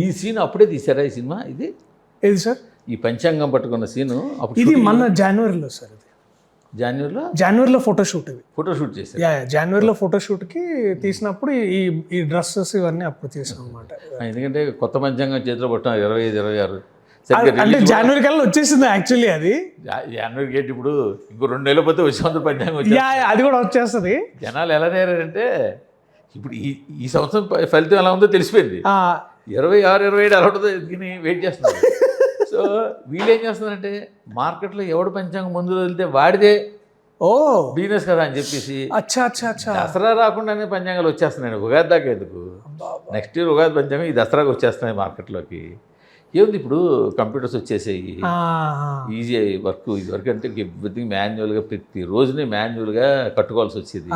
ఈ సీన్ అప్పుడే తీసారా ఈ సినిమా ఇది? ఏది సార్? ఈ పంచాంగం పట్టుకున్న సీను అప్పుడు ఇది మన జనవరిలో సార్. ఇది జనవరిలో ఫోటోషూట్. ఇది ఫోటోషూట్ చేశారు. జనవరిలో ఫోటోషూట్కి తీసినప్పుడు ఈ డ్రెస్సెస్ ఇవన్నీ అప్పుడు తీసాం అనమాట. ఎందుకంటే కొత్త పంచాంగం చేతిలో పట్టిన 25, 26 అంటే జనవరి కల్లా వచ్చేసింది యాక్చువల్లీ. అది జనవరి గేట్ ఇప్పుడు ఇంకో 2 నెలల పోతే వచ్చే పంచాంగం వచ్చి అది కూడా వచ్చేస్తుంది. జనాలు ఎలా తయారంటే ఇప్పుడు ఈ సంవత్సరం ఫలితం ఎలా ఉందో తెలిసిపోయింది. 26, 27 అలా ఉంటుందో ఎదుగుని వెయిట్ చేస్తున్నారు. సో వీళ్ళు ఏం చేస్తున్నారంటే మార్కెట్లో ఎవడు పంచాంగం ముందు వెళ్తే వాడిదే బిజినెస్ కదా అని చెప్పేసి దసరా రాకుండానే పంచాంగాలు వచ్చేస్తున్నాయి. ఉగాది దాకా ఎందుకు, నెక్స్ట్ ఇయర్ ఉగాది పంచాంగం ఈ దసరాకి వచ్చేస్తున్నాయి మార్కెట్లోకి. ఏముంది ఇప్పుడు కంప్యూటర్స్ వచ్చేసాయి, ఈజీ వర్క్. ఇది వరకు అంటే ఎవ్రీథింగ్ మాన్యువల్గా ప్రతి రోజునే మాన్యువల్గా కట్టుకోవాల్సి వచ్చేది.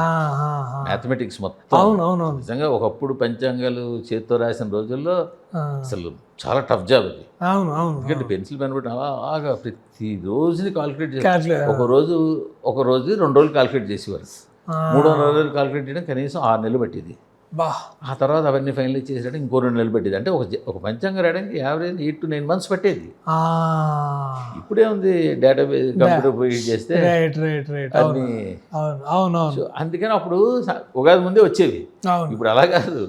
మ్యాథమెటిక్స్ మొత్తం నిజంగా ఒకప్పుడు పంచాంగాలు చేతితో రాసిన రోజుల్లో అసలు చాలా టఫ్ జాబ్ అది. ఎందుకంటే పెన్సిల్ పెన్ బట్టి అలాగా ప్రతి రోజుని కాల్కులేట్ చేసి ఒక రోజు 2 రోజులు కాల్కులేట్ చేసేవారు. 300 రోజులు కాల్కులేట్ చేయడం కనీసం 6 నెలలు పట్టేది. ఆ తర్వాత అవన్నీ ఫైనలైజ్ చేసేటప్పుడు ఇంకో 2 నెలలు పట్టేది. అంటే ఒక పంచాంగం రాయడానికి యావరేజ్ 8 to 9 months పట్టేది. ఇప్పుడే ఉంది డేటాబేస్ కంప్యూటర్ పోయి చేస్తే అన్ని. అందుకని అప్పుడు ఉగాది ముందే వచ్చేవి, ఇప్పుడు అలా కాదు.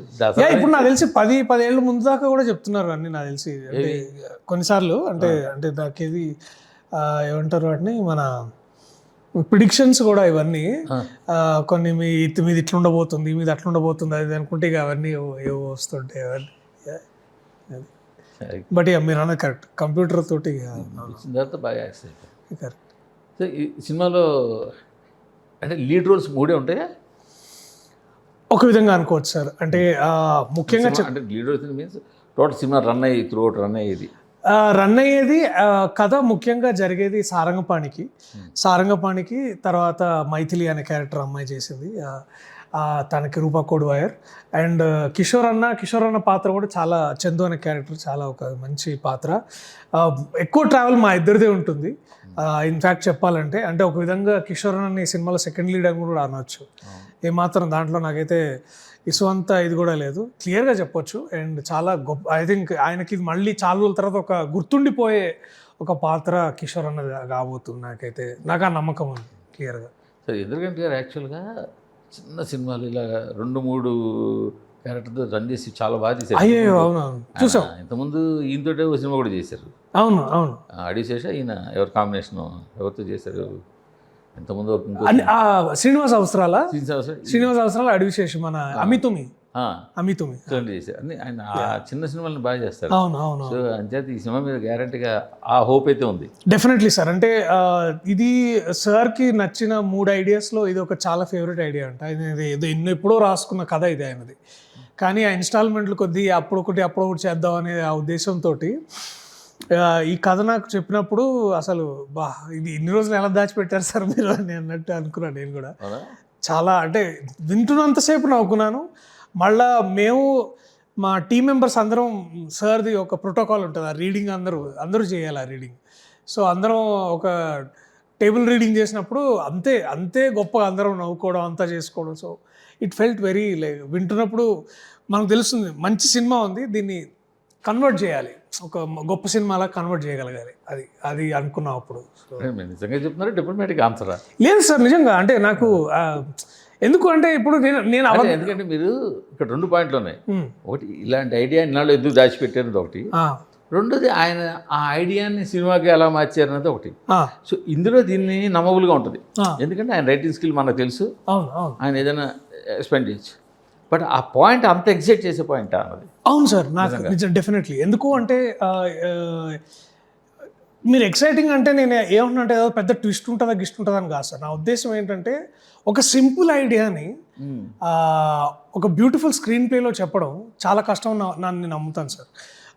ఇప్పుడు నాకు తెలిసి 10 ఏళ్ళ ముందు దాకా కూడా చెప్తున్నారు అన్ని నాకు తెలిసి. కొన్నిసార్లు అంటే నాకేది ఏమంటారు వాటిని, మన ప్రిడిక్షన్స్ కూడా ఇవన్నీ కొన్ని మీది ఇట్లా ఉండబోతుంది, మీది అట్లా ఉండబోతుంది అది అనుకుంటే ఇక అవన్నీ ఏవో వస్తుంటాయి అవన్నీ. బట్ ఇక మీరు అన్నది కరెక్ట్, కంప్యూటర్ తోటి తర్వాత బాగా కరెక్ట్. సో ఈ సినిమాలో అంటే లీడ్ రోల్స్ 3 ఉంటాయా? ఒక విధంగా అనుకోవచ్చు సార్. అంటే ముఖ్యంగా అంటే lead roles means total cinema run అయ్యేది రన్ అయ్యేది కథ ముఖ్యంగా జరిగేది సారంగపాణికి తర్వాత మైథిలి అనే క్యారెక్టర్ అమ్మాయి చేసింది. తనకి రూపా కోడ్వాయర్. అండ్ కిషోర్ అన్న పాత్ర కూడా చాలా, చందు అనే క్యారెక్టర్ చాలా ఒక మంచి పాత్ర. ఎక్కువ ట్రావెల్ మా ఇద్దరిదే ఉంటుంది. ఇన్ఫ్యాక్ట్ చెప్పాలంటే అంటే ఒక విధంగా కిషోర్ అన్న ఈ సినిమాలో సెకండ్ లీడ్ అని కూడా అనవచ్చు. ఏమాత్రం దాంట్లో నాకైతే ఇసువంత ఇది కూడా లేదు, క్లియర్గా చెప్పొచ్చు. అండ్ చాలా గొప్ప, ఐ థింక్ ఆయనకి మళ్ళీ చాలా రోజుల తర్వాత ఒక గుర్తుండిపోయే ఒక పాత్ర కిషోర్ అన్నది కాబోతుంది. నాకు ఆ నమ్మకం ఉంది క్లియర్గా. సరే, ఎందుకంటే గారు యాక్చువల్గా చిన్న సినిమాలు ఇలా 2-3 క్యారెక్టర్తో రన్ చేసి చాలా బాగా చేశారు. అవునవును చూసాం. ఇంతకుముందు ఈయనతోటే ఒక సినిమా కూడా చేశారు. అవును అడిశేష ఈయన ఎవరు కాంబినేషన్ ఎవరితో చేశారు ఇంతకుముందు? శ్రీనివాస అవసరాల అడివిశేషం మన అమితుమి చేశారు. ఆయన చిన్న సినిమాలను బాగా చేస్తారు. సో అంచేత ఈ సినిమా మీద గ్యారంటీగా ఆ హోప్ అయితే ఉంది. Definitely sir. అంటే ఇది సార్కి నచ్చిన 3 ఐడియాస్లో ఇది ఒక చాలా ఫేవరెట్ ఐడియా అంట. ఇది ఎప్పుడో రాసుకున్న కథ ఇది ఆయనది. కానీ ఆ ఇన్స్టాల్మెంట్లు కొద్దీ అప్పుడొకటి చేద్దాం అనే ఆ ఉద్దేశంతో ఈ కథ నాకు చెప్పినప్పుడు అసలు ఇది ఇన్ని రోజులు ఎలా దాచిపెట్టారు సార్ మీరు అని అన్నట్టు అనుకున్నాను నేను కూడా. చాలా అంటే వింటున్నంతసేపు నవ్వుకున్నాను. మళ్ళా మేము మా టీం మెంబర్స్ అందరం సార్ది ఒక ప్రోటోకాల్ ఉంటుంది, ఆ రీడింగ్ అందరూ చేయాలి ఆ రీడింగ్. సో అందరం ఒక టేబుల్ రీడింగ్ చేసినప్పుడు అంతే గొప్పగా అందరం నవ్వుకోవడం అంతా చేసుకోవడం. సో ఇట్ ఫెల్ట్ వెరీ వింటున్నప్పుడు మనకు తెలుస్తుంది మంచి సినిమా ఉంది, దీన్ని కన్వర్ట్ చేయాలి, ఒక గొప్ప సినిమాలా కన్వర్ట్ చేయగలగాలి. అది అనుకున్నాం అప్పుడు. నిజంగా చెప్తున్నారు డిప్లొమాటిక్ ఆన్సరా? లేదు సార్, నిజంగా. అంటే నాకు ఎందుకు అంటే ఇప్పుడు నేను ఎందుకంటే మీరు ఇక్కడ 2 పాయింట్లు ఉన్నాయి. ఒకటి, ఇలాంటి ఐడియా ఇన్నాళ్ళు ఎందుకు దాచిపెట్టారన్నది ఒకటి. రెండోది, ఆయన ఆ ఐడియాని సినిమాకి ఎలా మార్చారన్నది ఒకటి. సో ఇందులో దీన్ని నమ్మబుల్గా ఉంటుంది. ఎందుకంటే ఆయన రైటింగ్ స్కిల్ మనకు తెలుసు, ఆయన ఏదైనా ఎక్స్పెండ్ చేయొచ్చు. బట్ ఆ పాయింట్ అంత ఎగ్జైట్ చేసే పాయింట్ అన్నది. అవును సార్, నాకు డెఫినెట్లీ. ఎందుకు అంటే మీరు ఎక్సైటింగ్ అంటే నేను ఏమన్నా ఏదో పెద్ద ట్విస్ట్ ఉంటుందా అని కాదు సార్. నా ఉద్దేశం ఏంటంటే ఒక సింపుల్ ఐడియాని ఒక బ్యూటిఫుల్ స్క్రీన్ ప్లేలో చెప్పడం చాలా కష్టం నేను నమ్ముతాను సార్.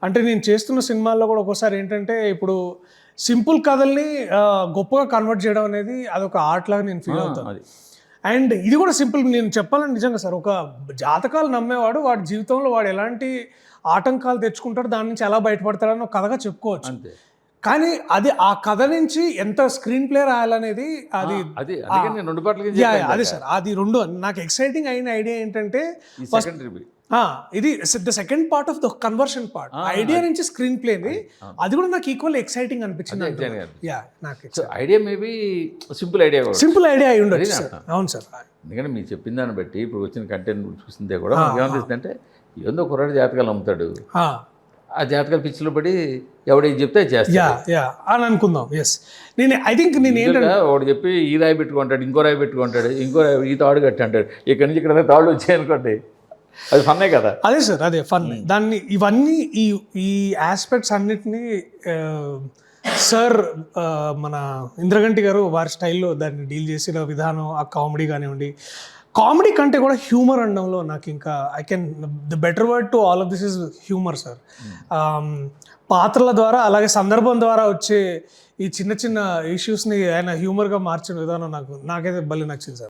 అంటే నేను చేస్తున్న సినిమాల్లో కూడా ఒక్కోసారి ఏంటంటే ఇప్పుడు సింపుల్ కథల్ని గొప్పగా కన్వర్ట్ చేయడం అనేది అదొక ఆర్ట్ లాగా నేను ఫీల్ అవుతాను. అండ్ ఇది కూడా సింపుల్. నేను చెప్పాలని నిజంగా సార్, ఒక జాతకాలు నమ్మేవాడు వాడి జీవితంలో వాడు ఎలాంటి ఆటంకాలు తెచ్చుకుంటాడు, దాని నుంచి ఎలా బయటపడతాడని ఒక కథగా చెప్పుకోవచ్చు. కానీ ఆ కథ నుంచి ఎంత స్క్రీన్ ప్లే రాయాలనేది అది సార్. అది 2 నాకు ఎక్సైటింగ్ అయిన ఐడియా ఏంటంటే ఇది the second part of the conversion part, idea నుంచి స్క్రీన్ ప్లేని, అది కూడా నాకు ఈక్వల్ ఎక్సైటింగ్ అనిపించింది. యా, నాకు so idea maybe simple idea కూడా, సింపుల్ ఐడియా అయి ఉండొచ్చు సార్. అవును సార్. ఎందుకంటే మీరు చెప్పిన దాన్ని బట్టి ఇప్పుడు వచ్చిన కంటెంట్ చూస్తుంటే కూడా మనకి ఏమనిపిస్తుంది అంటే ఏందో కుర్రాడు జాతకాలు అమ్ముతాడు, ఆ జాతకాల పిచ్చిలో పడి ఎవడేది చెప్తే చేస్తాడు అని అనుకుందాం. ఎస్, ఐ థింక్ నేను ఏంటంటే ఒకటి చెప్పి ఈ రాయి పెట్టుకుంటాడు, ఇంకో రాయి పెట్టుకుంటాడు, ఇంకో ఈ తాడు కట్టి అంటాడు, ఇక్కడ నుంచి ఇక్కడ తాళ్ళు వచ్చాయనుకోండి, అది ఫన్నే కదా. అదే సార్, అదే ఫన్. దాన్ని ఇవన్నీ ఈ ఆస్పెక్ట్స్ అన్నిటినీ సార్ మన ఇంద్రగంటి గారు వారి స్టైల్లో దాన్ని డీల్ చేసిన విధానం, ఆ కామెడీ కానివ్వండి, కామెడీ కంటే కూడా హ్యూమర్ అనడంలో నాకు ఇంకా the better word to all of this is humour sir. పాత్రల ద్వారా అలాగే సందర్భం ద్వారా వచ్చే ఈ చిన్న చిన్న ఇష్యూస్ని ఆయన హ్యూమర్గా మార్చిన విధానం నాకైతే భలే నచ్చింది సార్.